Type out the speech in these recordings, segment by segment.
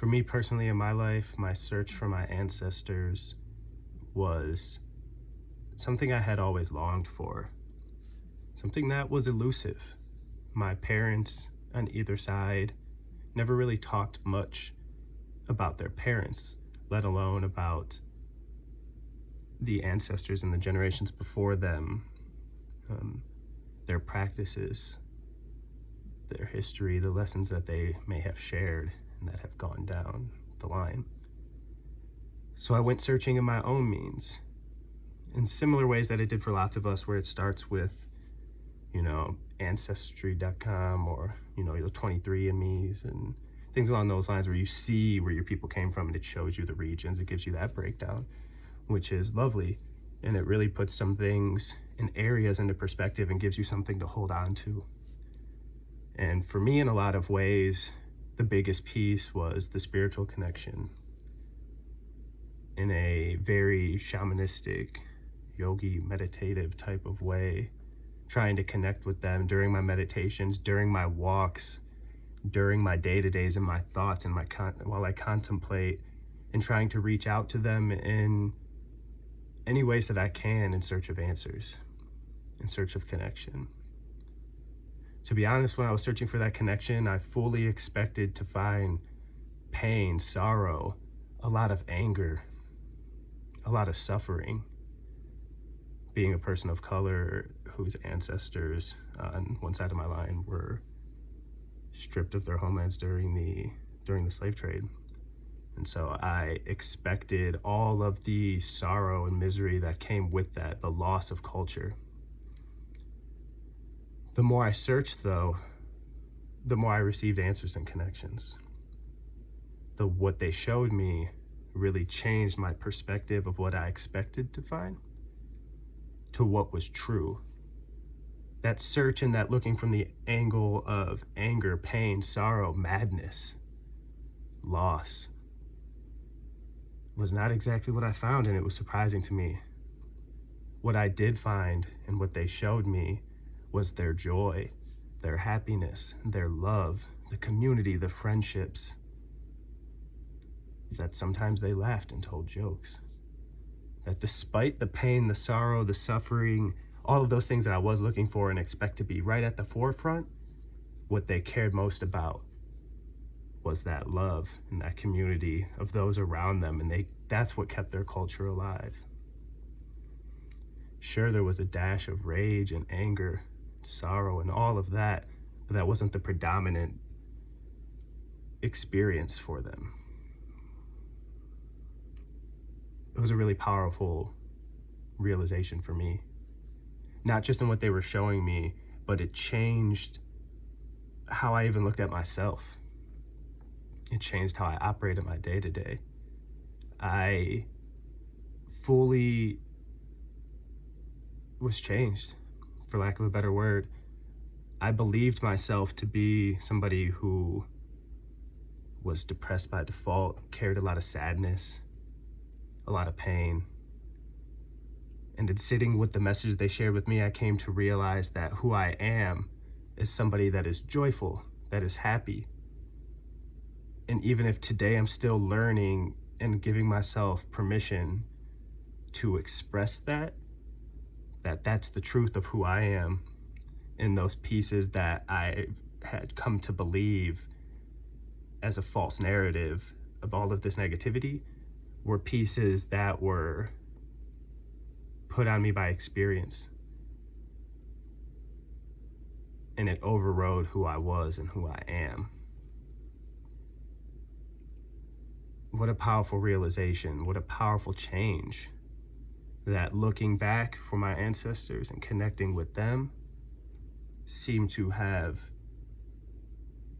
For me personally in my life, my search for my ancestors was something I had always longed for, something that was elusive. My parents on either side never really talked much about their parents, let alone about the ancestors and the generations before them, um, their practices, their history, the lessons that they may have shared and that have gone down the line. So I went searching in my own means, in similar ways that it did for lots of us, where it starts with, Ancestry.com or, the 23andMe's and things along those lines, where you see where your people came from and it shows you the regions, it gives you that breakdown, which is lovely. And it really puts some things and areas into perspective and gives you something to hold on to. And for me, in a lot of ways, the biggest piece was the spiritual connection in a very shamanistic, yogi, meditative type of way, trying to connect with them during my meditations, during my walks, during my day-to-days and my thoughts and while I contemplate, and trying to reach out to them in any ways that I can in search of answers, in search of connection. To be honest, when I was searching for that connection, I fully expected to find pain, sorrow, a lot of anger, a lot of suffering. Being a person of color whose ancestors on one side of my line were stripped of their homelands during the slave trade. And so I expected all of the sorrow and misery that came with that, the loss of culture. The more I searched, though, the more I received answers and connections. What they showed me really changed my perspective of what I expected to find to what was true. That search and that looking from the angle of anger, pain, sorrow, madness, loss was not exactly what I found, and it was surprising to me. What I did find and what they showed me was their joy, their happiness, their love, the community, the friendships, that sometimes they laughed and told jokes. That despite the pain, the sorrow, the suffering, all of those things that I was looking for and expect to be right at the forefront, what they cared most about was that love and that community of those around them, and that's what kept their culture alive. Sure, there was a dash of rage and anger, sorrow, and all of that, but that wasn't the predominant experience for them. It was a really powerful realization for me, not just in what they were showing me, but it changed how I even looked at myself. It changed how I operated my day-to-day. I fully was changed, for lack of a better word. I believed myself to be somebody who was depressed by default, carried a lot of sadness, a lot of pain. And in sitting with the message they shared with me, I came to realize that who I am is somebody that is joyful, that is happy. And even if today I'm still learning and giving myself permission to express that's the truth of who I am, in those pieces that I had come to believe as a false narrative of all of this negativity were pieces that were put on me by experience. And it overrode who I was and who I am. What a powerful realization, what a powerful change, that looking back for my ancestors and connecting with them seemed to have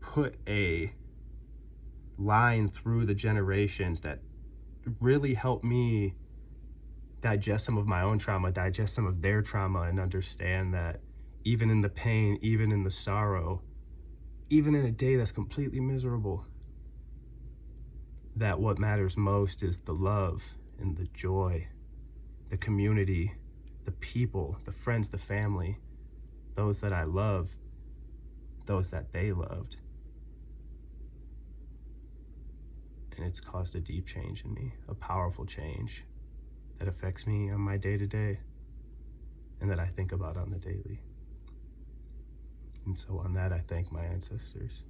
put a line through the generations that really helped me digest some of my own trauma, digest some of their trauma, and understand that even in the pain, even in the sorrow, even in a day that's completely miserable, that what matters most is the love and the joy, the community, the people, the friends, the family, those that I love, those that they loved. and it's caused a deep change in me, a powerful change that affects me on my day-to-day and that I think about on the daily. And so on that, I thank my ancestors.